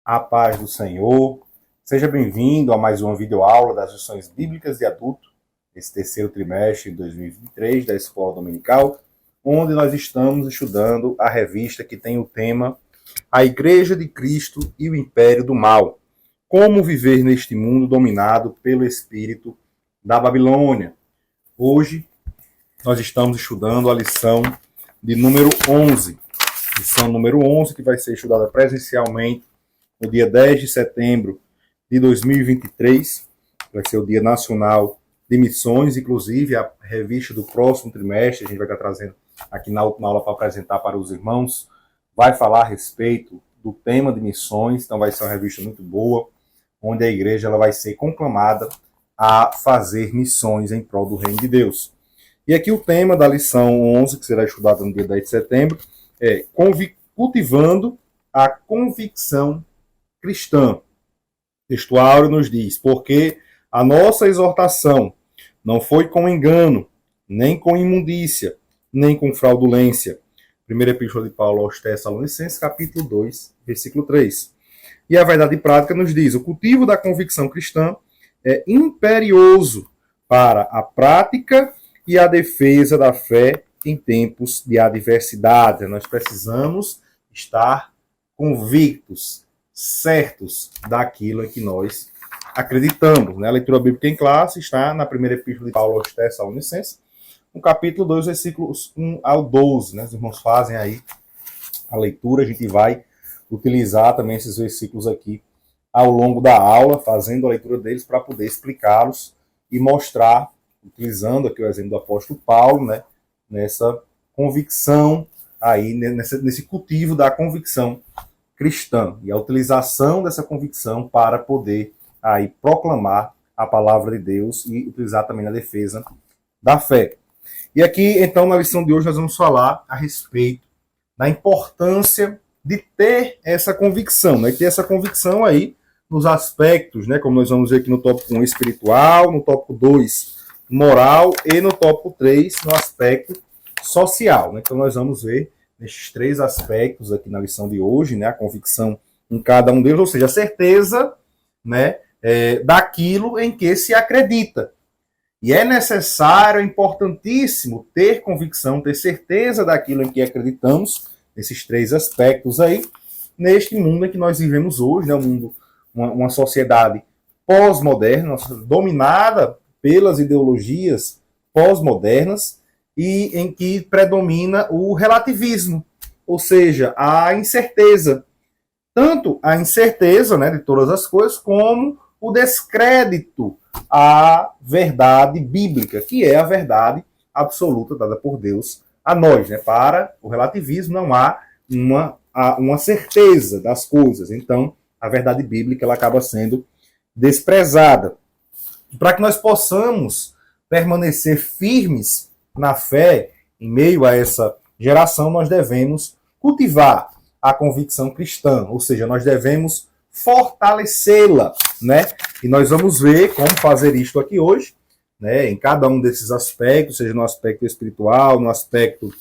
A paz do Senhor. Seja bem-vindo a mais uma videoaula das lições bíblicas de adulto, esse terceiro trimestre de 2023 da Escola Dominical, onde nós estamos estudando a revista que tem o tema A Igreja de Cristo e o Império do Mal. Como viver neste mundo dominado pelo espírito da Babilônia. Hoje nós estamos estudando a lição de número 11. Lição número 11, que vai ser estudada presencialmente no dia 10 de setembro de 2023. Vai ser o Dia Nacional de Missões, inclusive a revista do próximo trimestre, a gente vai estar trazendo aqui na última aula para apresentar para os irmãos, vai falar a respeito do tema de missões, então vai ser uma revista muito boa, onde a igreja ela vai ser conclamada a fazer missões em prol do reino de Deus. E aqui o tema da lição 11, que será estudada no dia 10 de setembro, é cultivando a convicção cristã. O texto áureo nos diz, porque a nossa exortação não foi com engano, nem com imundícia, nem com fraudulência. Primeira epístola de Paulo aos Tessalonicenses, capítulo 2, versículo 3. E a verdade prática nos diz, o cultivo da convicção cristã é imperioso para a prática e a defesa da fé em tempos de adversidade. Nós precisamos estar convictos, certos daquilo em que nós acreditamos. A leitura bíblica em classe está na primeira epístola de Paulo aos Tessalonicenses, no capítulo 2, versículos 1 ao 12. Os irmãos fazem aí a leitura, a gente vai utilizar também esses versículos aqui ao longo da aula, fazendo a leitura deles para poder explicá-los e mostrar, utilizando aqui o exemplo do apóstolo Paulo, nessa convicção aí, nesse cultivo da convicção cristã e a utilização dessa convicção para poder aí proclamar a palavra de Deus e utilizar também na defesa da fé. E aqui, então, na lição de hoje, nós vamos falar a respeito da importância de ter essa convicção, ter essa convicção aí nos aspectos, como nós vamos ver aqui no tópico 1, espiritual, no tópico 2, moral, e no tópico 3, no aspecto social. Então, nós vamos ver nestes três aspectos aqui na lição de hoje, a convicção em cada um deles, ou seja, a certeza daquilo em que se acredita. E é necessário, é importantíssimo ter convicção, ter certeza daquilo em que acreditamos, nesses três aspectos aí, neste mundo em que nós vivemos hoje, um mundo, uma sociedade pós-moderna, dominada pelas ideologias pós-modernas e em que predomina o relativismo, ou seja, a incerteza. Tanto a incerteza de todas as coisas, como o descrédito à verdade bíblica, que é a verdade absoluta dada por Deus a nós. Para o relativismo não há uma certeza das coisas. Então, a verdade bíblica ela acaba sendo desprezada. Para que nós possamos permanecer firmes na fé, em meio a essa geração, nós devemos cultivar a convicção cristã, ou seja, nós devemos fortalecê-la, E nós vamos ver como fazer isto aqui hoje, em cada um desses aspectos, seja no aspecto espiritual, no aspecto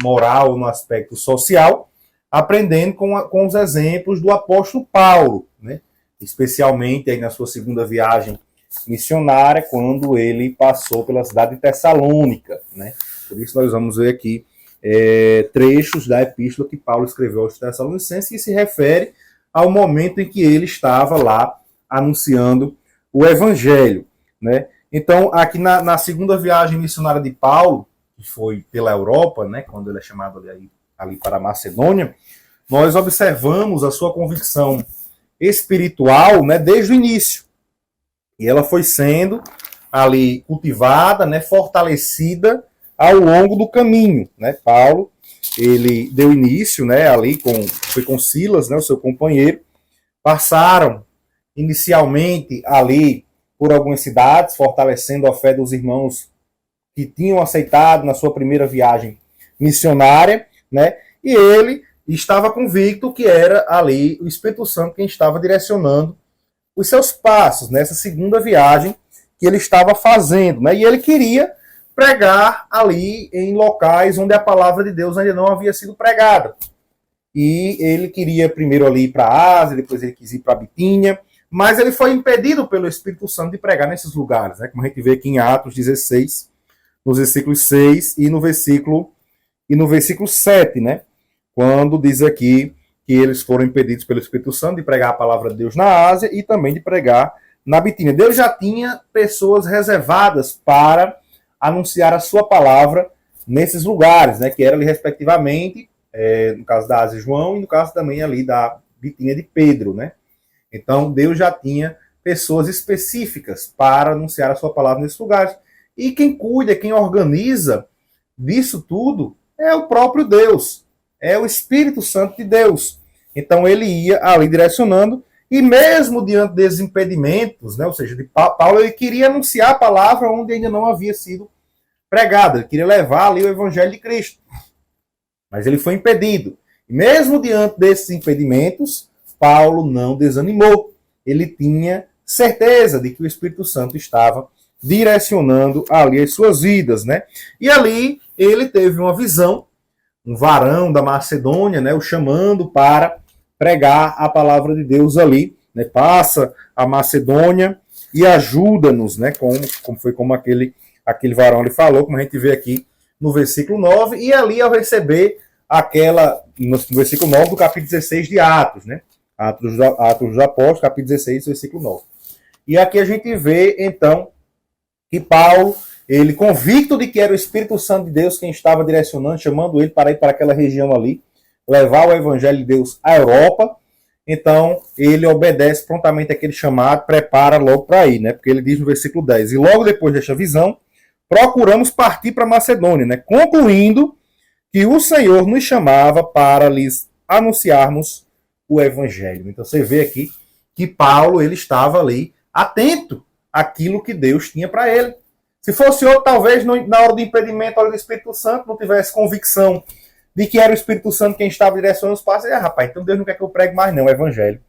moral, no aspecto social, aprendendo com os exemplos do apóstolo Paulo, especialmente aí na sua segunda viagem missionária, quando ele passou pela cidade de Tessalônica. Por isso nós vamos ver aqui trechos da epístola que Paulo escreveu aos Tessalonicenses, que se refere ao momento em que ele estava lá anunciando o evangelho. Então, aqui na segunda viagem missionária de Paulo, que foi pela Europa, quando ele é chamado ali para a Macedônia, nós observamos a sua convicção espiritual desde o início. E ela foi sendo ali cultivada, fortalecida ao longo do caminho. Paulo, ele deu início foi com Silas, o seu companheiro, passaram inicialmente ali por algumas cidades, fortalecendo a fé dos irmãos que tinham aceitado na sua primeira viagem missionária, e ele estava convicto que era ali o Espírito Santo quem estava direcionando os seus passos nessa segunda viagem que ele estava fazendo, E ele queria pregar ali em locais onde a palavra de Deus ainda não havia sido pregada. e ele queria primeiro ali ir para a Ásia, depois ele quis ir para a Bitínia, mas ele foi impedido pelo Espírito Santo de pregar nesses lugares, né? Como a gente vê aqui em Atos 16, nos versículos 6 e no versículo 7, né? Quando diz aqui que eles foram impedidos pelo Espírito Santo de pregar a palavra de Deus na Ásia e também de pregar na Bitínia. Deus já tinha pessoas reservadas para anunciar a sua palavra nesses lugares, né? Que era ali, respectivamente, no caso da Ásia, João, e no caso também ali da Bitínia de Pedro, né? Então, Deus já tinha pessoas específicas para anunciar a sua palavra nesses lugares. E quem cuida, quem organiza disso tudo é o próprio Deus, é o Espírito Santo de Deus. Então, ele ia ali direcionando, e mesmo diante desses impedimentos, né, ou seja, de Paulo, ele queria anunciar a palavra onde ainda não havia sido pregada, ele queria levar ali o Evangelho de Cristo. Mas ele foi impedido. E mesmo diante desses impedimentos, Paulo não desanimou. Ele tinha certeza de que o Espírito Santo estava direcionando ali as suas vidas, né? E ali ele teve uma visão, um varão da Macedônia, né, o chamando para pregar a palavra de Deus ali, né? Passa a Macedônia e ajuda-nos, né? Como aquele varão ali falou, como a gente vê aqui no versículo 9, e ali ao receber no versículo 9 do capítulo 16 de Atos, né? Atos dos Apóstolos, capítulo 16, versículo 9. E aqui a gente vê, então, que Paulo, ele convicto de que era o Espírito Santo de Deus quem estava direcionando, chamando ele para ir para aquela região ali, levar o Evangelho de Deus à Europa, então ele obedece prontamente àquele chamado, prepara logo para ir, né? Porque ele diz no versículo 10, e logo depois desta visão, procuramos partir para Macedônia, né? Concluindo que o Senhor nos chamava para lhes anunciarmos o Evangelho. Então você vê aqui que Paulo, ele estava ali atento àquilo que Deus tinha para ele. Se fosse outro, talvez na hora do impedimento, na hora do Espírito Santo, não tivesse convicção de que era o Espírito Santo quem estava direcionando os passos. Rapaz, então Deus não quer que eu pregue mais não o Evangelho.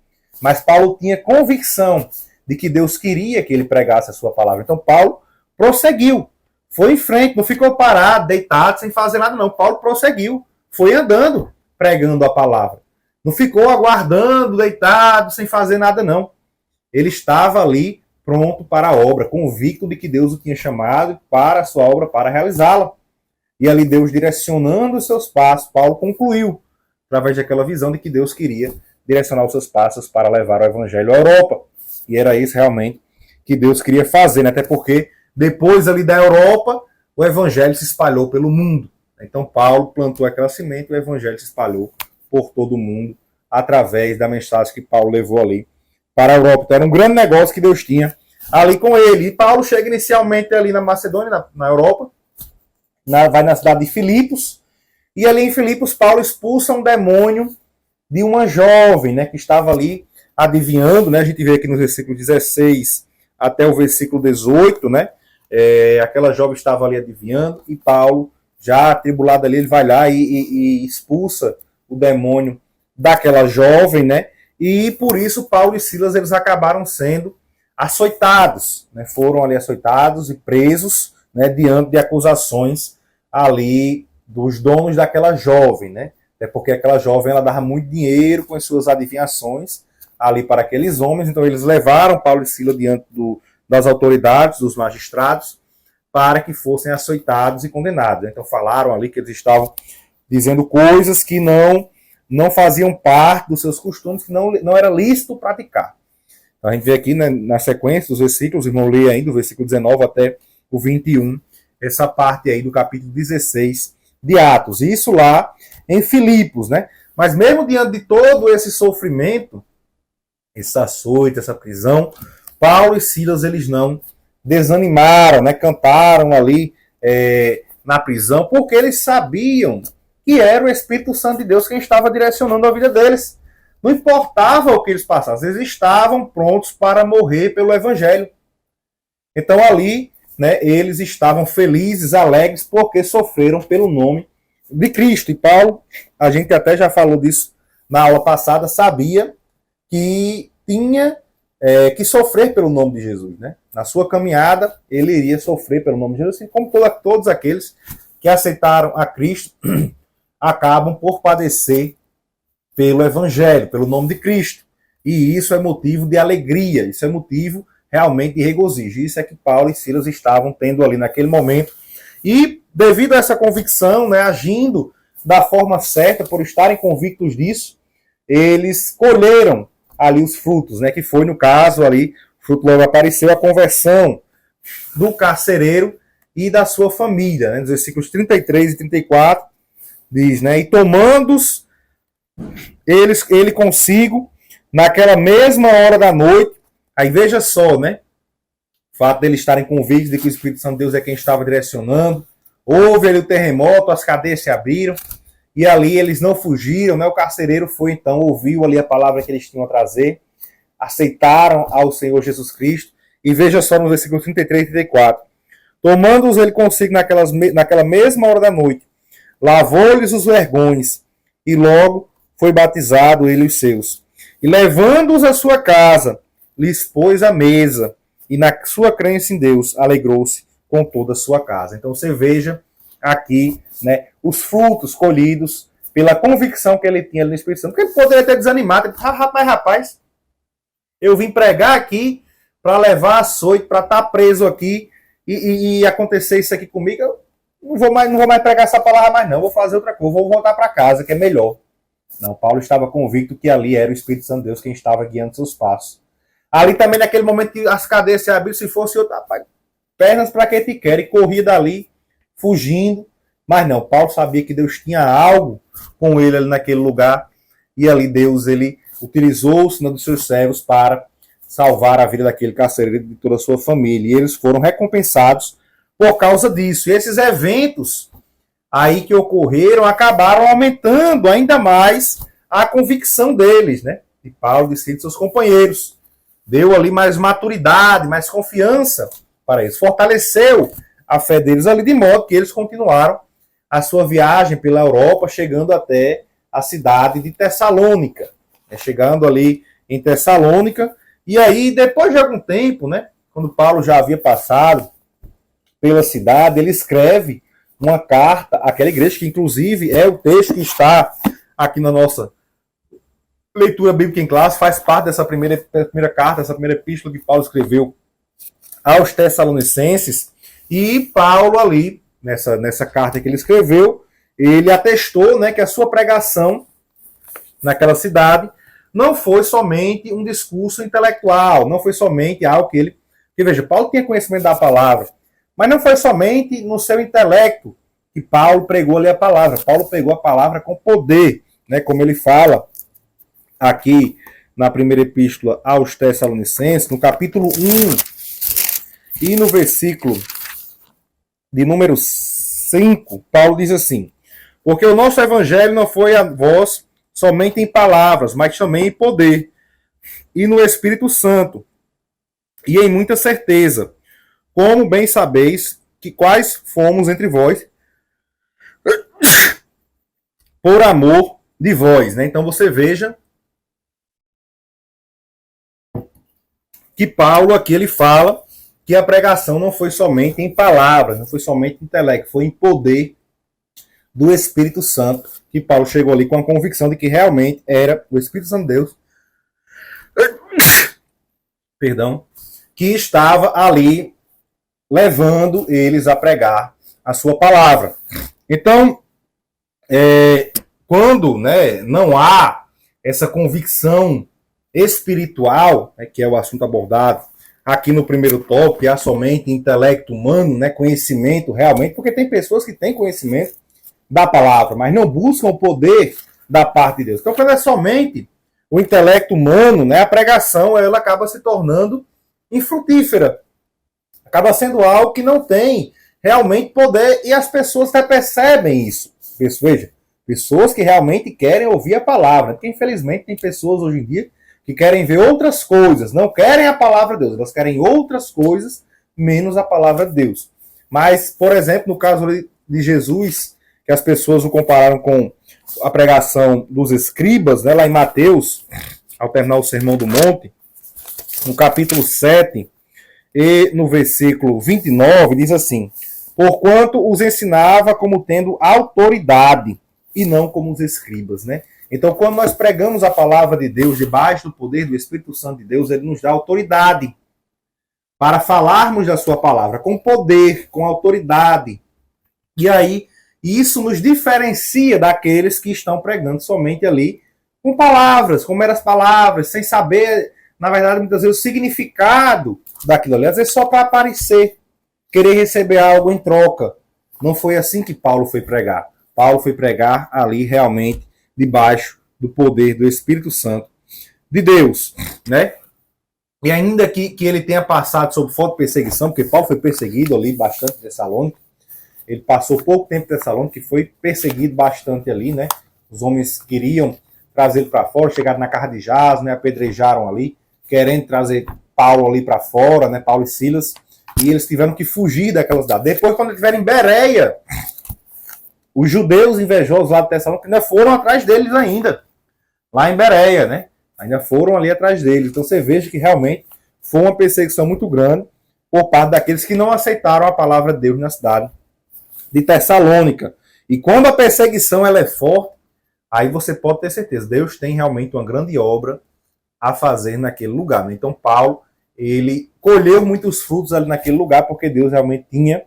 Mas Paulo tinha convicção de que Deus queria que ele pregasse a sua palavra. Então Paulo prosseguiu, foi em frente, não ficou parado, deitado, sem fazer nada não. Paulo prosseguiu, foi andando, pregando a palavra. Não ficou aguardando, deitado, sem fazer nada não. Ele estava ali pronto para a obra, convicto de que Deus o tinha chamado para a sua obra, para realizá-la. E ali Deus direcionando os seus passos, Paulo concluiu, através daquela visão de que Deus queria direcionar os seus passos para levar o Evangelho à Europa. E era isso realmente que Deus queria fazer, né? Até porque depois ali da Europa, o Evangelho se espalhou pelo mundo. Então Paulo plantou aquela semente e o Evangelho se espalhou por todo o mundo, através da mensagem que Paulo levou ali para a Europa. Então era um grande negócio que Deus tinha ali com ele. E Paulo chega inicialmente ali na Macedônia, na Europa, vai na cidade de Filipos, e ali em Filipos Paulo expulsa um demônio de uma jovem, né, que estava ali adivinhando, né? A gente vê aqui no versículo 16 até o versículo 18, né? Aquela jovem estava ali adivinhando, e Paulo, já atribulado ali, ele vai lá e expulsa o demônio daquela jovem, né? E por isso Paulo e Silas, eles acabaram sendo açoitados, né? Foram ali açoitados e presos, né, diante de acusações ali dos donos daquela jovem, né? Até porque aquela jovem, ela dava muito dinheiro com as suas adivinhações ali para aqueles homens. Então eles levaram Paulo e Silas diante das autoridades, dos magistrados, para que fossem açoitados e condenados. Então falaram ali que eles estavam dizendo coisas que não faziam parte dos seus costumes, que não era lícito praticar. Então a gente vê aqui, né, na sequência dos versículos, irmão, ler ainda o versículo 19 até o 21, essa parte aí do capítulo 16 de Atos. E isso lá em Filipos, né? Mas mesmo diante de todo esse sofrimento, esse açoite, essa prisão, Paulo e Silas, eles não desanimaram, né? Cantaram ali na prisão, porque eles sabiam que era o Espírito Santo de Deus quem estava direcionando a vida deles. Não importava o que eles passassem, eles estavam prontos para morrer pelo Evangelho. Então ali, né, eles estavam felizes, alegres, porque sofreram pelo nome de Cristo. E Paulo, a gente até já falou disso na aula passada, sabia que tinha que sofrer pelo nome de Jesus, né? Na sua caminhada, ele iria sofrer pelo nome de Jesus, assim como todos aqueles que aceitaram a Cristo acabam por padecer pelo Evangelho, pelo nome de Cristo. E isso é motivo de alegria, isso é motivo realmente de regozijo. Isso é que Paulo e Silas estavam tendo ali naquele momento. E devido a essa convicção, né, agindo da forma certa, por estarem convictos disso, eles colheram ali os frutos, né, que foi no caso ali, o fruto logo apareceu, a conversão do carcereiro e da sua família, né, nos versículos 33 e 34, diz, né, e tomando-os ele consigo, naquela mesma hora da noite, aí veja só, né, o fato deles estarem convictos de que o Espírito Santo de Deus é quem estava direcionando, houve ali o terremoto, as cadeias se abriram, e ali eles não fugiram, né? O carcereiro foi então, ouviu ali a palavra que eles tinham a trazer, aceitaram ao Senhor Jesus Cristo, e veja só no versículo 33 e 34. Tomando-os ele consigo naquela mesma hora da noite, lavou-lhes os vergões, e logo foi batizado ele e os seus. E levando-os à sua casa, lhes pôs a mesa, e na sua crença em Deus, alegrou-se com toda a sua casa. Então você veja aqui, né, os frutos colhidos pela convicção que ele tinha no Espírito Santo. Porque ele poderia ter desanimado. Rapaz, eu vim pregar aqui para levar açoite, para estar preso aqui e acontecer isso aqui comigo. Eu não vou mais pregar essa palavra mais não, vou fazer outra coisa, vou voltar para casa, que é melhor. Não, Paulo estava convicto que ali era o Espírito Santo de Deus quem estava guiando seus passos. Ali também, naquele momento que as cadeias se abriram, se fosse outro, rapaz, pernas para quem te quer, e corria dali, fugindo. Mas não, Paulo sabia que Deus tinha algo com ele ali naquele lugar, e ali Deus, ele utilizou o sinal dos seus servos para salvar a vida daquele carcereiro e de toda a sua família. E eles foram recompensados por causa disso. E esses eventos aí que ocorreram acabaram aumentando ainda mais a convicção deles, né? De Paulo, de Silas e seus companheiros. Deu ali mais maturidade, mais confiança para eles. Fortaleceu a fé deles ali, de modo que eles continuaram a sua viagem pela Europa, chegando até a cidade de Tessalônica. Chegando ali em Tessalônica. E aí, depois de algum tempo, né, quando Paulo já havia passado pela cidade, ele escreve uma carta àquela igreja, que inclusive é o texto que está aqui na nossa leitura bíblica em classe, faz parte dessa primeira carta, essa primeira epístola que Paulo escreveu aos Tessalonicenses. E Paulo ali, nessa carta que ele escreveu, ele atestou, né, que a sua pregação naquela cidade não foi somente um discurso intelectual, não foi somente algo que ele... Porque, veja, Paulo tinha conhecimento da palavra, mas não foi somente no seu intelecto que Paulo pregou ali a palavra. Paulo pregou a palavra com poder, né, como ele fala aqui na primeira epístola aos Tessalonicenses, no capítulo 1 e no versículo de número 5, Paulo diz assim: porque o nosso evangelho não foi a vós somente em palavras, mas também em poder, e no Espírito Santo, e em muita certeza, como bem sabeis que quais fomos entre vós por amor de vós. Né? Então você veja que Paulo aqui ele fala que a pregação não foi somente em palavras, não foi somente em intelecto, foi em poder do Espírito Santo, que Paulo chegou ali com a convicção de que realmente era o Espírito Santo de Deus, perdão, que estava ali levando eles a pregar a sua palavra. Então, quando, né, não há essa convicção espiritual, né, que é o assunto abordado aqui no primeiro tópico, há somente intelecto humano, né, conhecimento realmente, porque tem pessoas que têm conhecimento da palavra, mas não buscam o poder da parte de Deus. Então, quando é somente o intelecto humano, né, a pregação ela acaba se tornando infrutífera. Acaba sendo algo que não tem realmente poder, e as pessoas até percebem isso. Veja, pessoas que realmente querem ouvir a palavra, porque infelizmente tem pessoas hoje em dia que querem ver outras coisas, não querem a palavra de Deus, elas querem outras coisas, menos a palavra de Deus. Mas, por exemplo, no caso de Jesus, que as pessoas o compararam com a pregação dos escribas, né, lá em Mateus, ao terminar o Sermão do Monte, no capítulo 7, e no versículo 29, diz assim: porquanto os ensinava como tendo autoridade, e não como os escribas, né? Então, quando nós pregamos a palavra de Deus debaixo do poder do Espírito Santo de Deus, ele nos dá autoridade para falarmos da sua palavra, com poder, com autoridade. E aí, isso nos diferencia daqueles que estão pregando somente ali com palavras, com meras palavras, sem saber, na verdade, muitas vezes, o significado daquilo ali. Às vezes só para aparecer, querer receber algo em troca. Não foi assim que Paulo foi pregar. Paulo foi pregar ali realmente debaixo do poder do Espírito Santo de Deus, né? E ainda que ele tenha passado sob forte perseguição, porque Paulo foi perseguido ali bastante em Tessalônica, ele passou pouco tempo em Tessalônica, que foi perseguido bastante ali, né? Os homens queriam trazer ele para fora, chegaram na casa de Jason, né? Apedrejaram ali, querendo trazer Paulo ali para fora, né? Paulo e Silas, e eles tiveram que fugir daquela cidade. Depois, quando eles estiveram em Bereia, os judeus invejosos lá de Tessalônica ainda foram atrás deles ainda, lá em Bereia, né? Ainda foram ali atrás deles. Então você veja que realmente foi uma perseguição muito grande por parte daqueles que não aceitaram a palavra de Deus na cidade de Tessalônica. E quando a perseguição ela é forte, aí você pode ter certeza, Deus tem realmente uma grande obra a fazer naquele lugar, né? Então Paulo, ele colheu muitos frutos ali naquele lugar, porque Deus realmente tinha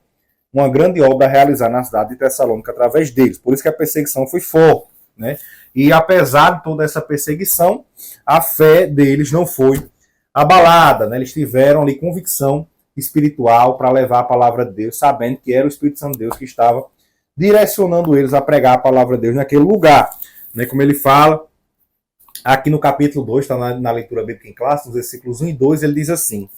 uma grande obra a realizar na cidade de Tessalônica através deles. Por isso que a perseguição foi forte, né? E apesar de toda essa perseguição, a fé deles não foi abalada, né? Eles tiveram ali convicção espiritual para levar a palavra de Deus, sabendo que era o Espírito Santo de Deus que estava direcionando eles a pregar a palavra de Deus naquele lugar, né? Como ele fala aqui no capítulo 2, está na leitura bíblica em classe, nos versículos 1 e 2, ele diz assim: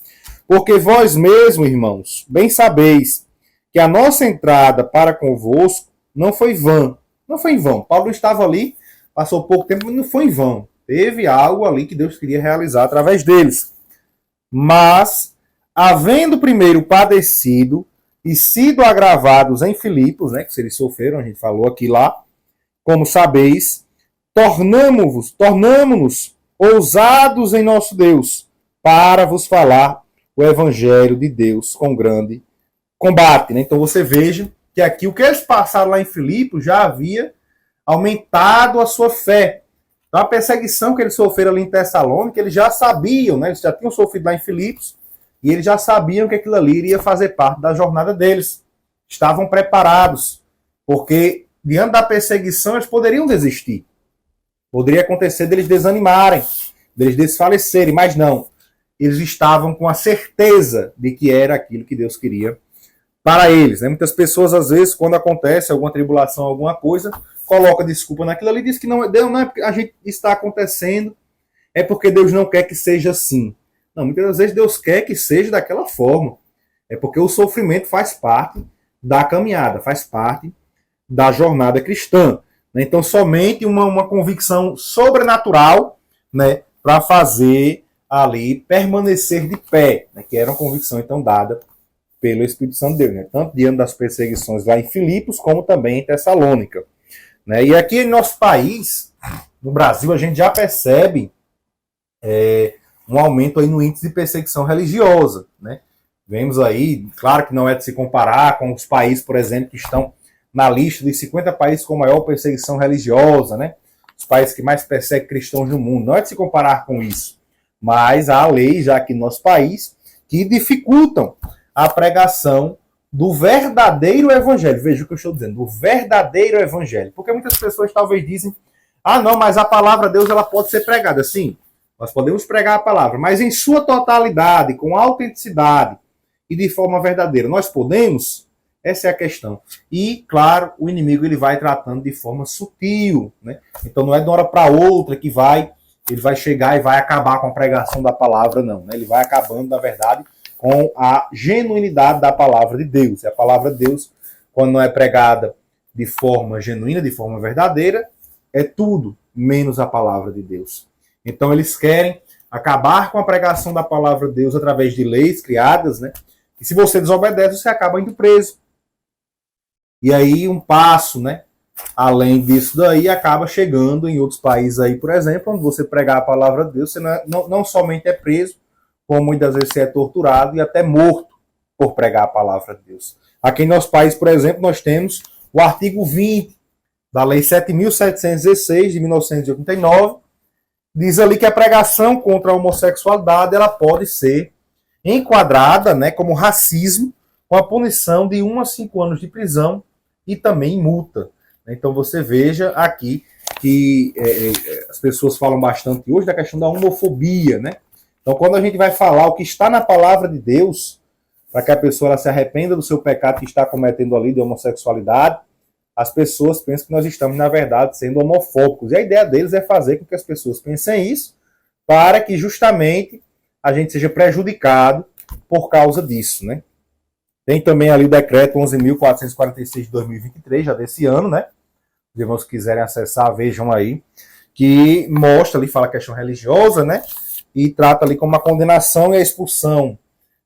porque vós mesmos, irmãos, bem sabeis que a nossa entrada para convosco não foi vã. Não foi em vão. Paulo estava ali, passou pouco tempo, mas não foi em vão. Teve algo ali que Deus queria realizar através deles. Mas, havendo primeiro padecido e sido agravados em Filipos, né, que eles sofreram, a gente falou aqui lá, como sabeis, tornamo-nos ousados em nosso Deus, para vos falar o evangelho de Deus com grande combate, né? Então você veja que aqui o que eles passaram lá em Filipos já havia aumentado a sua fé. Então a perseguição que eles sofreram ali em Tessalônica, eles já sabiam, né? Eles já tinham sofrido lá em Filipos, e eles já sabiam que aquilo ali iria fazer parte da jornada deles. Estavam preparados, porque diante da perseguição eles poderiam desistir. Poderia acontecer deles desanimarem, deles desfalecerem, mas não. Eles estavam com a certeza de que era aquilo que Deus queria para eles, né? Muitas pessoas, às vezes, quando acontece alguma tribulação, alguma coisa, coloca desculpa naquilo ali e diz que não, Deus não é porque a gente está acontecendo, é porque Deus não quer que seja assim. Não, muitas vezes Deus quer que seja daquela forma. É porque o sofrimento faz parte da caminhada, faz parte da jornada cristã, né? Então, somente uma convicção sobrenatural, né, para fazer ali permanecer de pé, né, que era uma convicção, então, dada pelo Espírito Santo de Deus, né? Tanto diante das perseguições lá em Filipos, como também em Tessalônica, né? E aqui em nosso país, no Brasil, a gente já percebe um aumento aí no índice de perseguição religiosa, né? Vemos aí, claro que não é de se comparar com os países, por exemplo, que estão na lista dos 50 países com maior perseguição religiosa, né? Os países que mais perseguem cristãos no mundo. Não é de se comparar com isso. Mas há leis já aqui no nosso país que dificultam a pregação do verdadeiro evangelho. Veja o que eu estou dizendo, do verdadeiro evangelho. Porque muitas pessoas talvez dizem, não, mas a palavra de Deus ela pode ser pregada. Sim, nós podemos pregar a palavra, mas em sua totalidade, com autenticidade e de forma verdadeira. Nós podemos? Essa é a questão. E, claro, o inimigo ele vai tratando de forma sutil, né? Então não é de uma hora para outra que ele vai chegar e vai acabar com a pregação da palavra, não, né? Ele vai acabando, na verdade, com a genuinidade da palavra de Deus. E a palavra de Deus, quando não é pregada de forma genuína, de forma verdadeira, é tudo menos a palavra de Deus. Então eles querem acabar com a pregação da palavra de Deus através de leis criadas, né? E se você desobedece, você acaba indo preso. E aí um passo, né, além disso daí, acaba chegando em outros países aí, por exemplo, onde você pregar a palavra de Deus, você não somente é preso, como muitas vezes você é torturado e até morto por pregar a palavra de Deus. Aqui em nosso país, por exemplo, nós temos o artigo 20 da Lei 7.716, de 1989, diz ali que a pregação contra a homossexualidade ela pode ser enquadrada, né, como racismo, com a punição de 1 a 5 anos de prisão e também multa. Então você veja aqui que as pessoas falam bastante hoje da questão da homofobia, né? Então quando a gente vai falar o que está na palavra de Deus, para que a pessoa ela se arrependa do seu pecado que está cometendo ali de homossexualidade, as pessoas pensam que nós estamos, na verdade, sendo homofóbicos. E a ideia deles é fazer com que as pessoas pensem isso, para que justamente a gente seja prejudicado por causa disso, né? Tem também ali o decreto 11.446 de 2023, já desse ano, né? Os irmãos que quiserem acessar, vejam aí, que mostra ali, fala a questão religiosa, né? E trata ali como uma condenação e a expulsão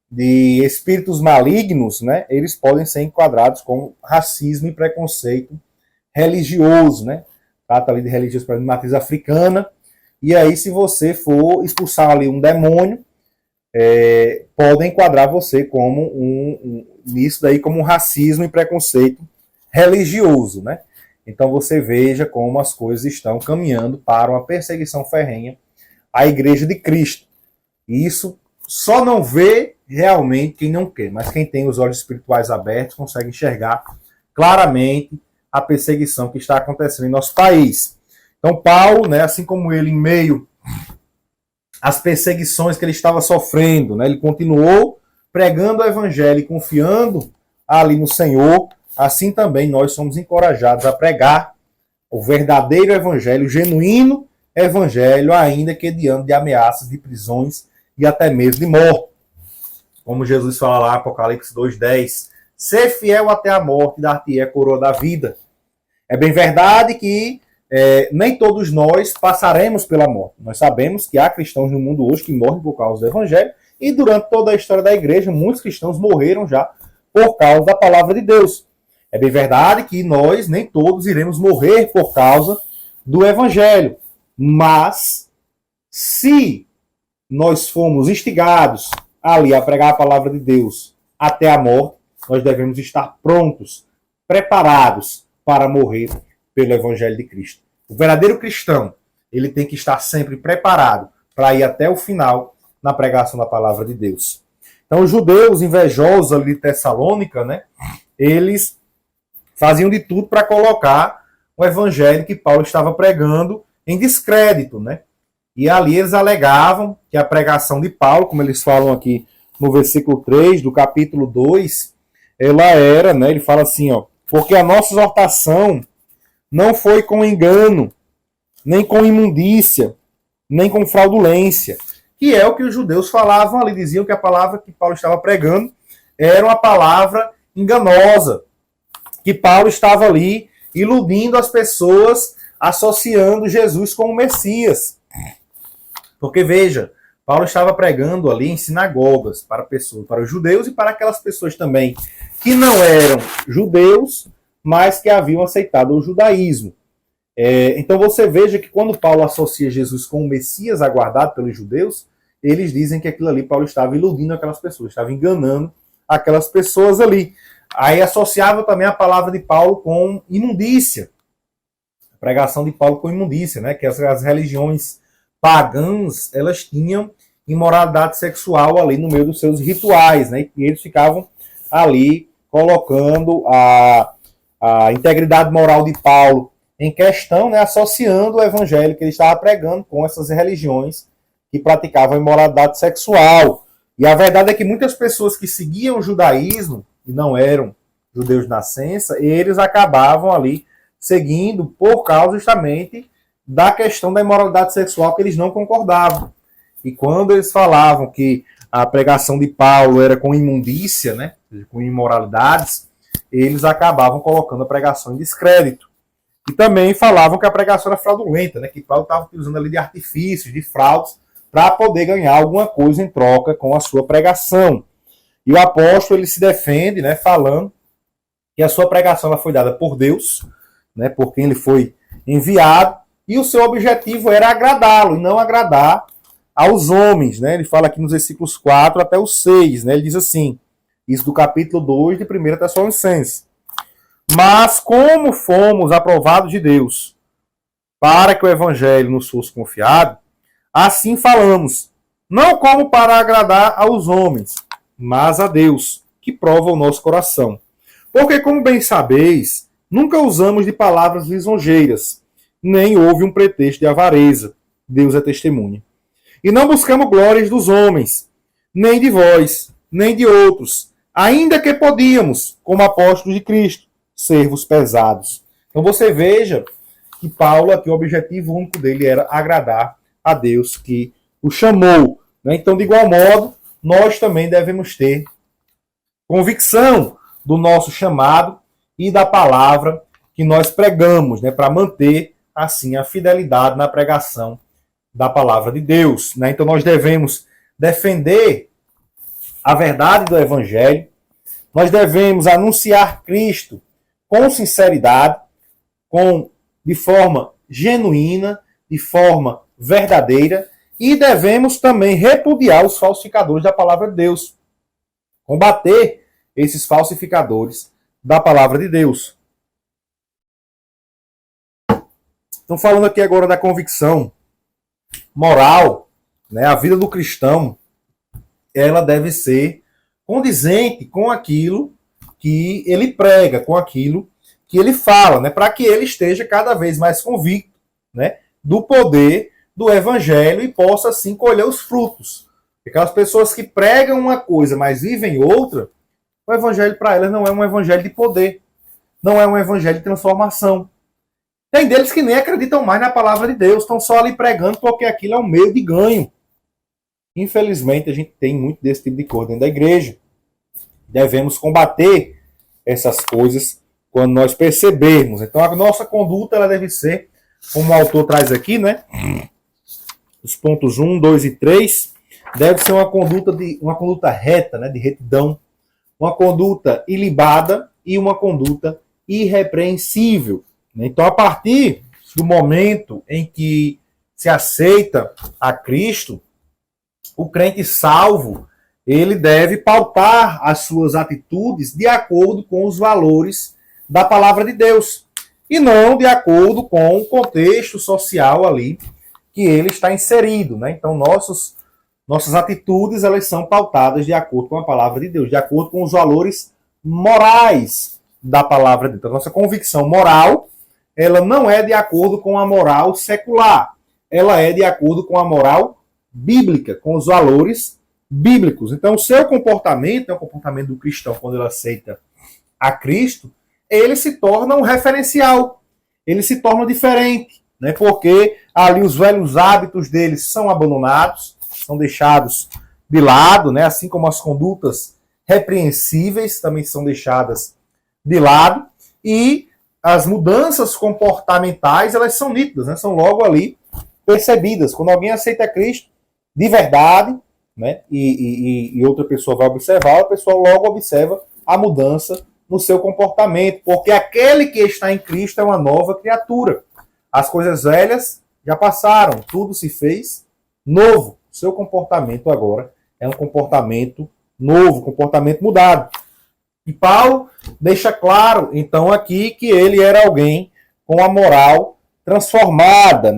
de espíritos malignos, né? Eles podem ser enquadrados como racismo e preconceito religioso, né? Trata ali de religioso de matriz africana. E aí, se você for expulsar ali um demônio, podem enquadrar você como nisso daí como um racismo e preconceito religioso, né? Então você veja como as coisas estão caminhando para uma perseguição ferrenha à Igreja de Cristo. E isso só não vê realmente quem não quer, mas quem tem os olhos espirituais abertos consegue enxergar claramente a perseguição que está acontecendo em nosso país. Então Paulo, né, assim como ele em meio às perseguições que ele estava sofrendo, né, ele continuou pregando o evangelho e confiando ali no Senhor. Assim também nós somos encorajados a pregar o verdadeiro evangelho, o genuíno evangelho, ainda que diante de ameaças de prisões e até mesmo de morte. Como Jesus fala lá, Apocalipse 2:10, ser fiel até a morte, dar-te-é a coroa da vida. É bem verdade que nem todos nós passaremos pela morte. Nós sabemos que há cristãos no mundo hoje que morrem por causa do evangelho, e durante toda a história da igreja, muitos cristãos morreram já por causa da palavra de Deus. É bem verdade que nós, nem todos, iremos morrer por causa do evangelho. Mas, se nós formos instigados ali a pregar a palavra de Deus até a morte, nós devemos estar prontos, preparados para morrer pelo evangelho de Cristo. O verdadeiro cristão, ele tem que estar sempre preparado para ir até o final na pregação da palavra de Deus. Então, os judeus invejosos ali de Tessalônica, né, eles faziam de tudo para colocar o evangelho que Paulo estava pregando em descrédito, né? E ali eles alegavam que a pregação de Paulo, como eles falam aqui no versículo 3 do capítulo 2, ela era, né, ele fala assim, ó, porque a nossa exortação não foi com engano, nem com imundícia, nem com fraudulência, que é o que os judeus falavam ali, diziam que a palavra que Paulo estava pregando era uma palavra enganosa, que Paulo estava ali iludindo as pessoas, associando Jesus com o Messias. Porque veja, Paulo estava pregando ali em sinagogas para pessoas, para os judeus e para aquelas pessoas também que não eram judeus, mas que haviam aceitado o judaísmo. Então você veja que quando Paulo associa Jesus com o Messias aguardado pelos judeus, eles dizem que aquilo ali Paulo estava iludindo aquelas pessoas, estava enganando aquelas pessoas ali. Aí associava também a palavra de Paulo com imundícia. A pregação de Paulo com imundícia, né? Que as religiões pagãs, elas tinham imoralidade sexual ali no meio dos seus rituais, né? E eles ficavam ali colocando a integridade moral de Paulo em questão, né? Associando o evangelho que ele estava pregando com essas religiões que praticavam imoralidade sexual. E a verdade é que muitas pessoas que seguiam o judaísmo e não eram judeus de nascença, eles acabavam ali seguindo por causa justamente da questão da imoralidade sexual que eles não concordavam. E quando eles falavam que a pregação de Paulo era com imundícia, né, com imoralidades, eles acabavam colocando a pregação em descrédito. E também falavam que a pregação era fraudulenta, né, que Paulo estava usando ali de artifícios, de fraudes, para poder ganhar alguma coisa em troca com a sua pregação. E o apóstolo ele se defende, né, falando que a sua pregação ela foi dada por Deus, né, por quem ele foi enviado, e o seu objetivo era agradá-lo, e não agradar aos homens. Né? Ele fala aqui nos versículos 4 até o 6, né? Ele diz assim, isso do capítulo 2 de 1 Tessalonicenses. Mas como fomos aprovados de Deus para que o evangelho nos fosse confiado, assim falamos, não como para agradar aos homens, mas a Deus, que prova o nosso coração. Porque, como bem sabeis, nunca usamos de palavras lisonjeiras, nem houve um pretexto de avareza. Deus é testemunha. E não buscamos glórias dos homens, nem de vós, nem de outros, ainda que podíamos, como apóstolos de Cristo, servos pesados. Então você veja que Paulo, aqui, o objetivo único dele era agradar a Deus que o chamou. Então, de igual modo, nós também devemos ter convicção do nosso chamado e da palavra que nós pregamos, para manter, assim, a fidelidade na pregação da palavra de Deus. Então, nós devemos defender a verdade do Evangelho, nós devemos anunciar Cristo com sinceridade, de forma genuína, de forma verdadeira, e devemos também repudiar os falsificadores da palavra de Deus. Combater esses falsificadores da palavra de Deus. Então, falando aqui agora da convicção moral, a vida do cristão, ela deve ser condizente com aquilo que ele prega, com aquilo que ele fala, para que ele esteja cada vez mais convicto, do poder do evangelho e possa, assim, colher os frutos. Aquelas pessoas que pregam uma coisa, mas vivem outra, o evangelho para elas não é um evangelho de poder, não é um evangelho de transformação. Tem deles que nem acreditam mais na palavra de Deus, estão só ali pregando porque aquilo é um meio de ganho. Infelizmente, a gente tem muito desse tipo de coisa dentro da igreja. Devemos combater essas coisas quando nós percebermos. Então, a nossa conduta ela deve ser, como o autor traz aqui, os pontos 1, 2 e 3, deve ser uma conduta reta, de retidão, uma conduta ilibada e uma conduta irrepreensível. Então, a partir do momento em que se aceita a Cristo, o crente salvo, ele deve pautar as suas atitudes de acordo com os valores da palavra de Deus e não de acordo com o contexto social ali que ele está inserido. Então, nossas atitudes elas são pautadas de acordo com a palavra de Deus, de acordo com os valores morais da palavra de Deus. Então, nossa convicção moral ela não é de acordo com a moral secular, ela é de acordo com a moral bíblica, com os valores bíblicos. Então, o seu comportamento, o comportamento do cristão, quando ele aceita a Cristo, ele se torna um referencial, ele se torna diferente, porque ali os velhos hábitos deles são abandonados, são deixados de lado, assim como as condutas repreensíveis também são deixadas de lado, e as mudanças comportamentais, elas são nítidas, são logo ali percebidas. Quando alguém aceita Cristo de verdade, e outra pessoa vai observar, a pessoa logo observa a mudança no seu comportamento, porque aquele que está em Cristo é uma nova criatura. As coisas velhas já passaram, tudo se fez novo. O seu comportamento agora é um comportamento novo, comportamento mudado. E Paulo deixa claro, então, aqui que ele era alguém com a moral transformada,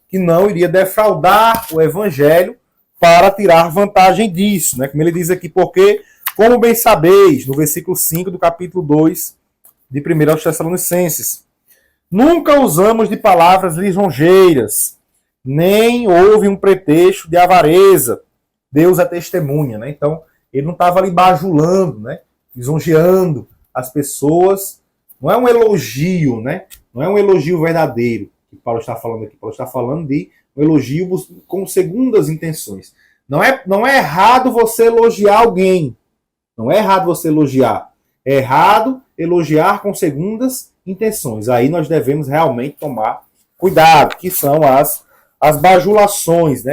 que não iria defraudar o evangelho para tirar vantagem disso. Como ele diz aqui, porque, como bem sabeis, no versículo 5 do capítulo 2 de 1 aos Tessalonicenses, nunca usamos de palavras lisonjeiras, nem houve um pretexto de avareza. Deus é testemunha. Então, ele não estava ali bajulando, lisonjeando as pessoas. Não é um elogio, não é um elogio verdadeiro que Paulo está falando aqui. Paulo está falando de um elogio com segundas intenções. Não é errado você elogiar alguém. Não é errado você elogiar. É errado elogiar com segundas intenções. Aí nós devemos realmente tomar cuidado, que são as bajulações.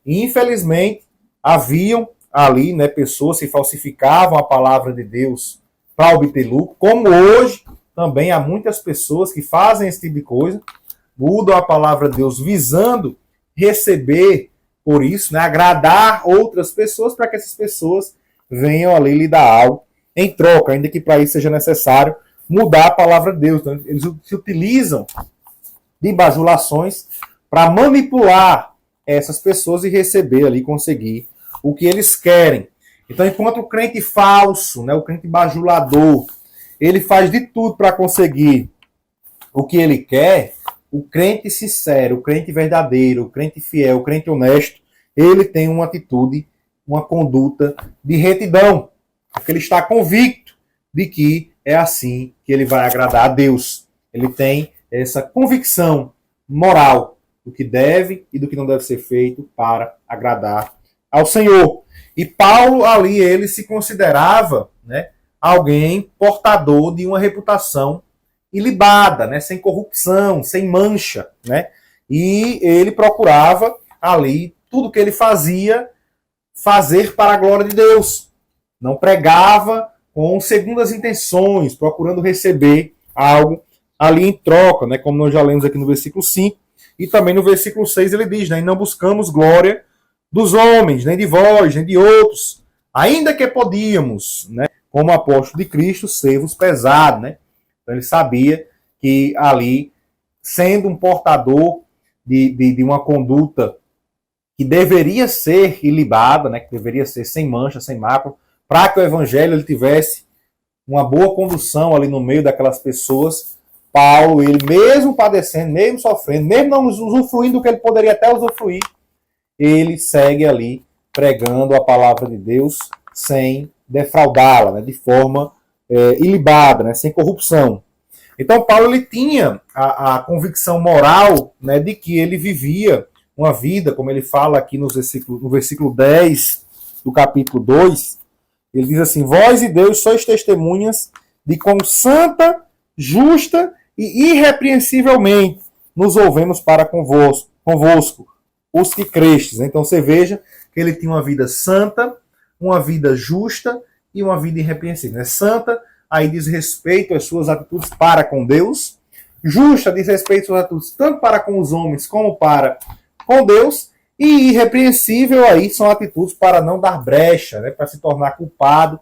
E, infelizmente, haviam ali, pessoas que falsificavam a palavra de Deus para obter lucro, como hoje também há muitas pessoas que fazem esse tipo de coisa, mudam a palavra de Deus visando receber por isso, agradar outras pessoas para que essas pessoas venham ali lhe dar algo em troca, ainda que para isso seja necessário mudar a palavra de Deus. Então, eles se utilizam de bajulações para manipular essas pessoas e receber ali, conseguir o que eles querem. Então, enquanto o crente falso, né, o crente bajulador, ele faz de tudo para conseguir o que ele quer, o crente sincero, o crente verdadeiro, o crente fiel, o crente honesto, ele tem uma atitude, uma conduta de retidão, porque ele está convicto de que é assim que ele vai agradar a Deus. Ele tem essa convicção moral do que deve e do que não deve ser feito para agradar ao Senhor. E Paulo ali, ele se considerava, né, alguém portador de uma reputação ilibada, né, sem corrupção, sem mancha, né? E ele procurava ali tudo que ele fazia fazer para a glória de Deus. Não pregava com segundas intenções, procurando receber algo ali em troca, né? Como nós já lemos aqui no versículo 5, e também no versículo 6 ele diz, né, e não buscamos glória dos homens, nem de vós, nem de outros, ainda que podíamos, né, como apóstolo de Cristo, ser-vos pesado, né? Então ele sabia que ali, sendo um portador de uma conduta que deveria ser ilibada, né, que deveria ser sem mancha, sem mácula, para que o evangelho ele tivesse uma boa condução ali no meio daquelas pessoas, Paulo, ele mesmo padecendo, mesmo sofrendo, mesmo não usufruindo do que ele poderia até usufruir, ele segue ali pregando a palavra de Deus sem defraudá-la, né, de forma ilibada, né, sem corrupção. Então Paulo ele tinha a convicção moral, né, de que ele vivia uma vida, como ele fala aqui no versículo 10 do capítulo 2, ele diz assim, vós e Deus sois testemunhas de quão santa, justa e irrepreensivelmente nos ouvemos para convosco os que crestes. Então você veja que ele tinha uma vida santa, uma vida justa e uma vida irrepreensível. Santa, aí diz respeito às suas atitudes para com Deus. Justa, diz respeito às suas atitudes tanto para com os homens como para com Deus. E irrepreensível, aí são atitudes para não dar brecha, né, para se tornar culpado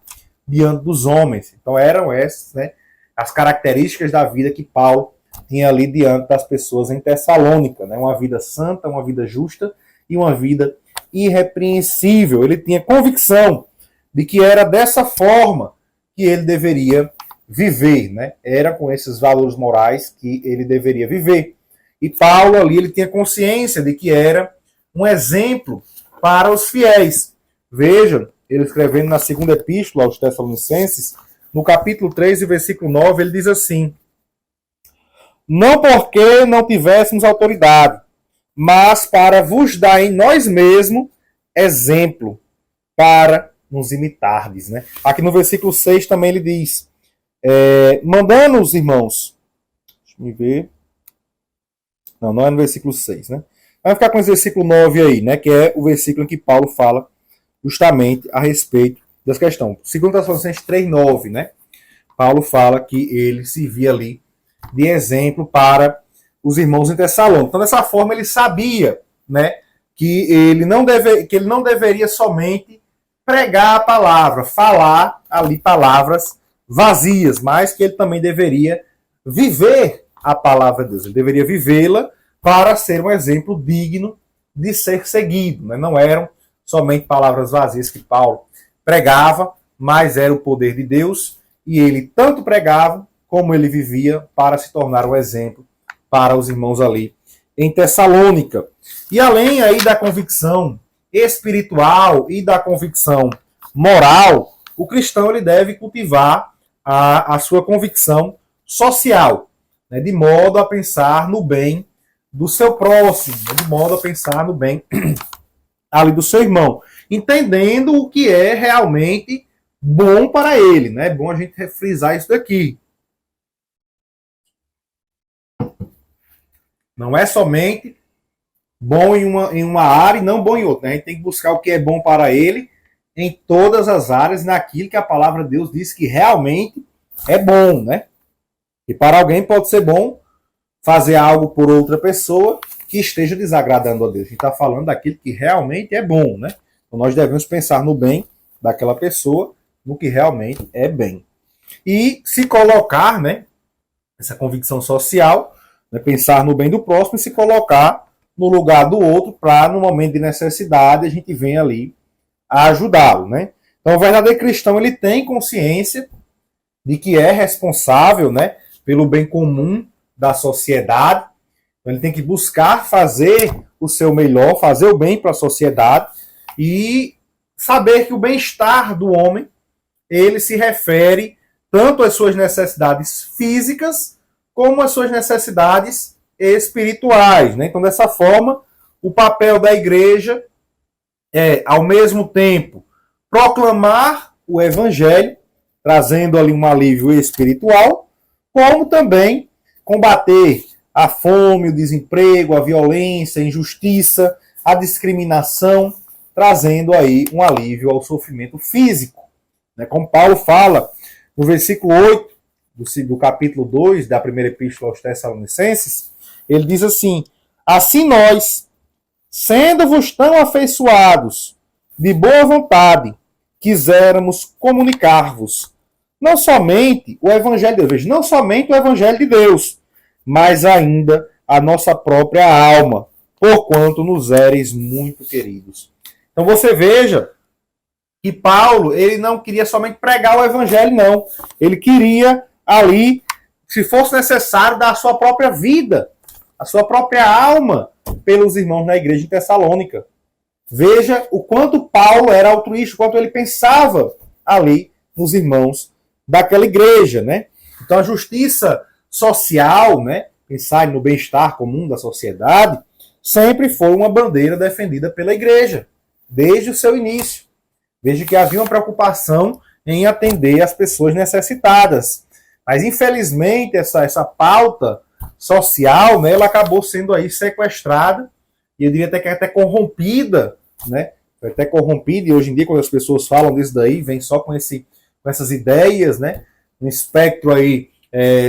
diante dos homens. Então eram essas, né, as características da vida que Paulo tinha ali diante das pessoas em Tessalônica, né, uma vida santa, uma vida justa e uma vida irrepreensível. Ele tinha convicção de que era dessa forma que ele deveria viver, né? Era com esses valores morais que ele deveria viver. E Paulo ali, ele tinha consciência de que era um exemplo para os fiéis. Veja, ele escrevendo na segunda epístola aos Tessalonicenses, no capítulo 3 e versículo 9, ele diz assim, não porque não tivéssemos autoridade, mas para vos dar em nós mesmos exemplo para nos imitardes, né? Aqui no versículo 6 também ele diz, mandando os irmãos, deixa eu ver, não é no versículo 6, né? Vai ficar com esse versículo 9 aí, né? Que é o versículo em que Paulo fala justamente a respeito dessa questão. Segundo Tessalonicenses 3:9, né? Paulo fala que ele servia ali de exemplo para os irmãos em Tessalônica. Então, dessa forma, ele sabia, né, que ele não deveria somente pregar a palavra, falar ali palavras vazias, mas que ele também deveria viver a palavra de Deus. Ele deveria vivê-la para ser um exemplo digno de ser seguido. Né? Não eram somente palavras vazias que Paulo pregava, mas era o poder de Deus, e ele tanto pregava como ele vivia para se tornar um exemplo para os irmãos ali em Tessalônica. E além aí da convicção espiritual e da convicção moral, o cristão ele deve cultivar a sua convicção social, né, de modo a pensar no bem do seu próximo, né, de modo a pensar no bem ali do seu irmão, entendendo o que é realmente bom para ele. Né? É bom a gente frisar isso daqui. Não é somente bom em uma área e não bom em outra. Né? A gente tem que buscar o que é bom para ele em todas as áreas, naquilo que a palavra de Deus diz que realmente é bom. Né? E para alguém pode ser bom fazer algo por outra pessoa que esteja desagradando a Deus. A gente está falando daquilo que realmente é bom. Né? Então nós devemos pensar no bem daquela pessoa, no que realmente é bem. e se colocar, né, essa convicção social, né, pensar no bem do próximo e se colocar no lugar do outro para, no momento de necessidade, a gente venha ali a ajudá-lo, né? Então, o verdadeiro cristão, ele tem consciência de que é responsável, né, pelo bem comum da sociedade. Então, ele tem que buscar fazer o seu melhor, fazer o bem para a sociedade e saber que o bem-estar do homem, ele se refere tanto às suas necessidades físicas como às suas necessidades espirituais, né? Então, dessa forma, o papel da igreja é, ao mesmo tempo, proclamar o evangelho, trazendo ali um alívio espiritual, como também combater a fome, o desemprego, a violência, a injustiça, a discriminação, trazendo aí um alívio ao sofrimento físico. Como Paulo fala no versículo 8 do capítulo 2 da primeira epístola aos Tessalonicenses, ele diz assim: assim nós, sendo-vos tão afeiçoados, de boa vontade, quiséramos comunicar-vos não somente o Evangelho de Deus, não somente o Evangelho de Deus, mas ainda a nossa própria alma, porquanto nos éreis muito queridos. Então você veja que Paulo, ele não queria somente pregar o Evangelho, não. Ele queria ali, se fosse necessário, dar a sua própria vida, a sua própria alma, pelos irmãos na igreja de Tessalônica. Veja o quanto Paulo era altruísta, o quanto ele pensava ali nos irmãos daquela igreja, né? Então a justiça social, né, pensar no bem-estar comum da sociedade, sempre foi uma bandeira defendida pela igreja, desde o seu início. Veja que havia uma preocupação em atender as pessoas necessitadas. Mas, infelizmente, essa pauta social, né, ela acabou sendo aí sequestrada, e eu diria até corrompida, né? Até corrompida, e hoje em dia, quando as pessoas falam disso daí, vem só com essas ideias, né? Um espectro aí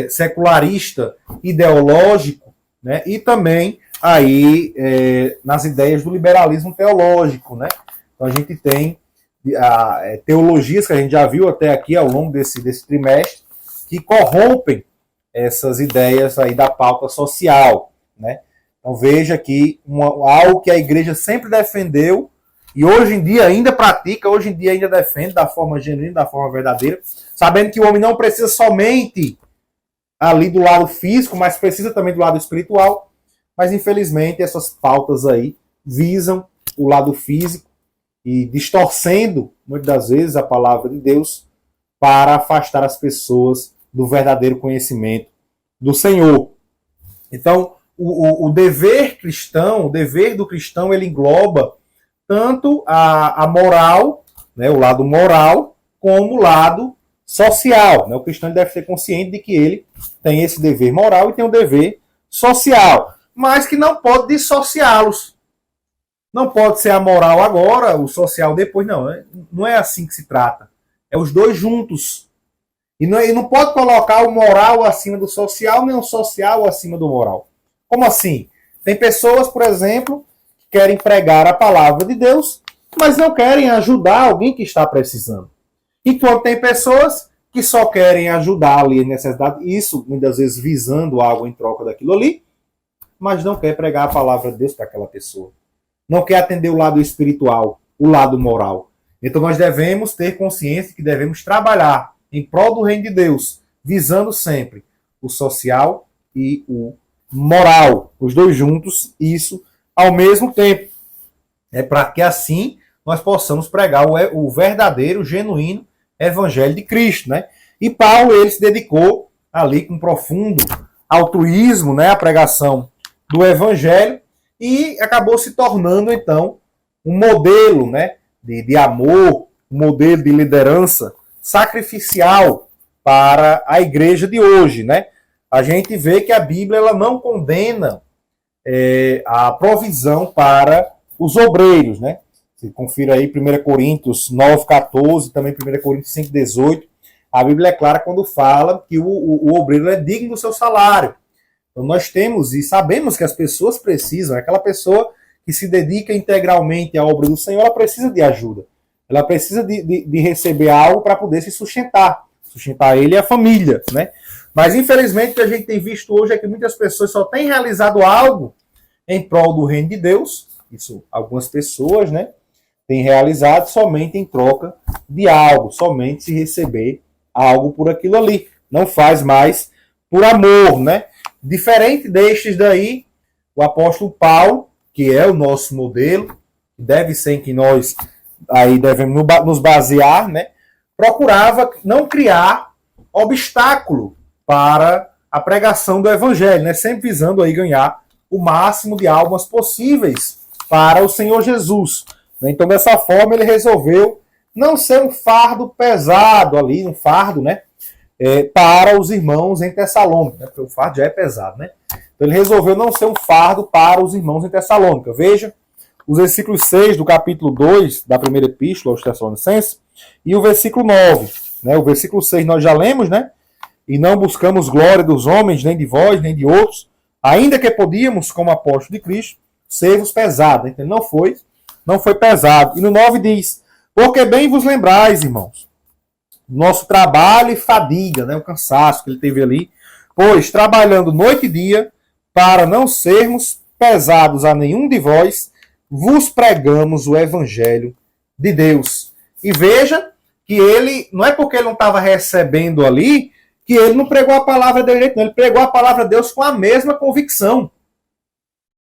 secularista, ideológico, né? E também aí nas ideias do liberalismo teológico, né? Então a gente tem teologias que a gente já viu até aqui ao longo desse trimestre que corrompem essas ideias aí da pauta social, né? Então veja que algo que a igreja sempre defendeu e hoje em dia ainda pratica, hoje em dia ainda defende da forma genuína, da forma verdadeira, sabendo que o homem não precisa somente ali do lado físico, mas precisa também do lado espiritual. Mas infelizmente essas pautas aí visam o lado físico e distorcendo muitas das vezes a palavra de Deus para afastar as pessoas do verdadeiro conhecimento do Senhor. Então, o dever cristão, o dever do cristão, ele engloba tanto a moral, né, o lado moral, como o lado social. Né? O cristão deve ser consciente de que ele tem esse dever moral e tem o dever social, mas que não pode dissociá-los. Não pode ser a moral agora, o social depois, não. Não é assim que se trata. É os dois juntos. E não pode colocar o moral acima do social, nem o social acima do moral. Como assim? Tem pessoas, por exemplo, que querem pregar a palavra de Deus, mas não querem ajudar alguém que está precisando. Enquanto tem pessoas que só querem ajudar ali a necessidade, isso muitas vezes visando algo em troca daquilo ali, mas não quer pregar a palavra de Deus para aquela pessoa. Não quer atender o lado espiritual, o lado moral. Então nós devemos ter consciência que devemos trabalhar em prol do reino de Deus, visando sempre o social e o moral, os dois juntos, isso ao mesmo tempo. É para que assim nós possamos pregar o verdadeiro, o genuíno evangelho de Cristo, né? E Paulo, ele se dedicou ali com profundo altruísmo, né, à pregação do evangelho e acabou se tornando então um modelo, né, de amor, um modelo de liderança sacrificial para a igreja de hoje, né? A gente vê que a Bíblia ela não condena a provisão para os obreiros, né? Você confira aí 1 Coríntios 9,14, também 1 Coríntios 5,18. A Bíblia é clara quando fala que o obreiro é digno do seu salário. Então nós temos e sabemos que as pessoas precisam, aquela pessoa que se dedica integralmente à obra do Senhor, ela precisa de ajuda. Ela precisa de receber algo para poder se sustentar sustentar ele e a família, né? Mas, infelizmente, o que a gente tem visto hoje é que muitas pessoas só têm realizado algo em prol do reino de Deus. Isso, algumas pessoas, né, têm realizado somente em troca de algo, somente se receber algo por aquilo ali. Não faz mais por amor, né? Diferente destes daí, o apóstolo Paulo, que é o nosso modelo, deve ser em que nós aí devemos nos basear, né? Procurava não criar obstáculo para a pregação do evangelho, né? Sempre visando aí ganhar o máximo de almas possíveis para o Senhor Jesus. Então, dessa forma, ele resolveu não ser um fardo pesado ali, um fardo, né? Para os irmãos em Tessalônica, né? Porque o fardo já é pesado, né? Então, ele resolveu não ser um fardo para os irmãos em Tessalônica. Veja os versículos 6 do capítulo 2 da primeira epístola aos Tessalonicenses e o versículo 9. Né? O versículo 6 nós já lemos, né? E não buscamos glória dos homens, nem de vós, nem de outros, ainda que podíamos, como apóstolo de Cristo, ser-vos pesado. Então, não foi pesado. E no 9 diz, porque bem vos lembrais, irmãos, nosso trabalho e fadiga, né? O cansaço que ele teve ali, pois trabalhando noite e dia, para não sermos pesados a nenhum de vós, vos pregamos o evangelho de Deus. E veja que ele, não é porque ele não estava recebendo ali, que ele não pregou a palavra de direito, não. Ele pregou a palavra de Deus com a mesma convicção,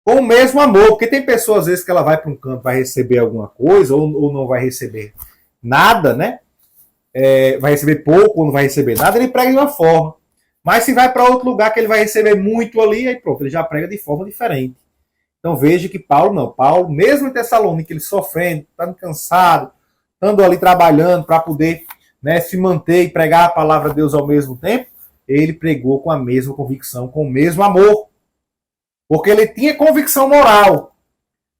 com o mesmo amor. Porque tem pessoas, às vezes, que ela vai para um canto, vai receber alguma coisa, ou não vai receber nada, né? Vai receber pouco ou não vai receber nada, ele prega de uma forma. Mas se vai para outro lugar que ele vai receber muito ali, aí pronto, ele já prega de forma diferente. Então veja que Paulo não. Paulo, mesmo em Tessalônica, ele sofrendo, estando cansado, estando ali trabalhando para poder, né, se manter e pregar a palavra de Deus ao mesmo tempo, ele pregou com a mesma convicção, com o mesmo amor. Porque ele tinha convicção moral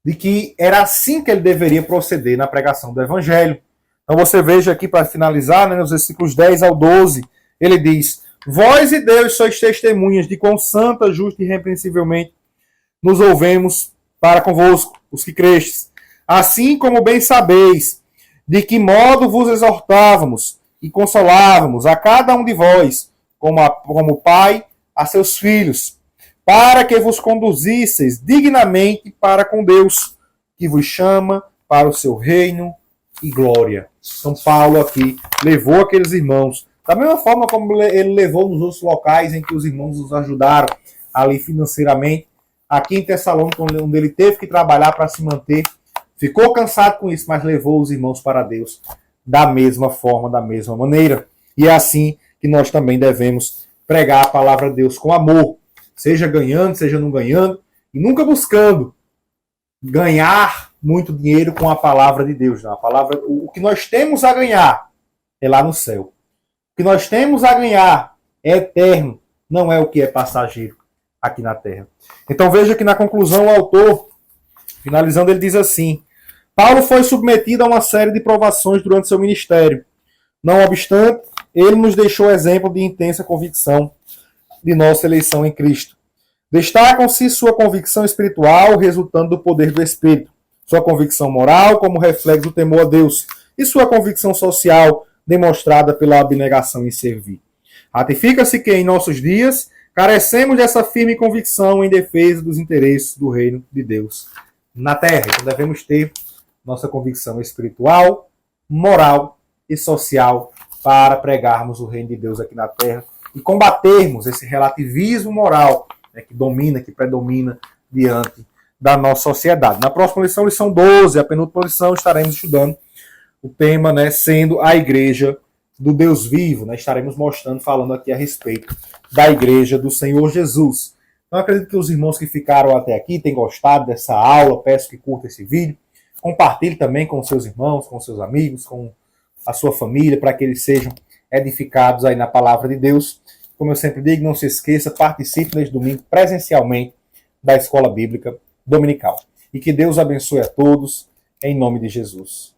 de que era assim que ele deveria proceder na pregação do evangelho. Então você veja aqui, para finalizar, né, nos versículos 10 ao 12, ele diz, vós e Deus sois testemunhas de quão santa, justa e irrepreensivelmente nos ouvemos para convosco, os que crestes. Assim como bem sabeis, de que modo vos exortávamos e consolávamos a cada um de vós, como pai a seus filhos, para que vos conduzisseis dignamente para com Deus, que vos chama para o seu reino e glória. Então Paulo aqui levou aqueles irmãos, da mesma forma como ele levou nos outros locais em que os irmãos nos ajudaram ali financeiramente, aqui em Tessalônica, onde ele teve que trabalhar para se manter, ficou cansado com isso, mas levou os irmãos para Deus da mesma forma, da mesma maneira. E é assim que nós também devemos pregar a palavra de Deus com amor, seja ganhando, seja não ganhando, e nunca buscando ganhar muito dinheiro com a palavra de Deus. Não. O que nós temos a ganhar é lá no céu. O que nós temos a ganhar é eterno, não é o que é passageiro aqui na terra. Então veja que na conclusão o autor, finalizando, ele diz assim, Paulo foi submetido a uma série de provações durante seu ministério. Não obstante, ele nos deixou exemplo de intensa convicção de nossa eleição em Cristo. Destacam-se sua convicção espiritual, resultando do poder do Espírito, sua convicção moral, como reflexo do temor a Deus, e sua convicção social, demonstrada pela abnegação em servir. Ratifica-se que, em nossos dias, carecemos dessa firme convicção em defesa dos interesses do reino de Deus na terra. Então devemos ter nossa convicção espiritual, moral e social para pregarmos o reino de Deus aqui na terra e combatermos esse relativismo moral, né, que domina, que predomina diante da nossa sociedade. Na próxima lição, lição 12, a penúltima lição, estaremos estudando o tema, né, sendo a igreja do Deus vivo, né? Estaremos mostrando, falando aqui a respeito da igreja do Senhor Jesus. Então, acredito que os irmãos que ficaram até aqui tenham gostado dessa aula. Peço que curta esse vídeo. Compartilhe também com seus irmãos, com seus amigos, com a sua família, para que eles sejam edificados aí na palavra de Deus. Como eu sempre digo, não se esqueça, participe neste domingo presencialmente da Escola Bíblica Dominical. E que Deus abençoe a todos, em nome de Jesus.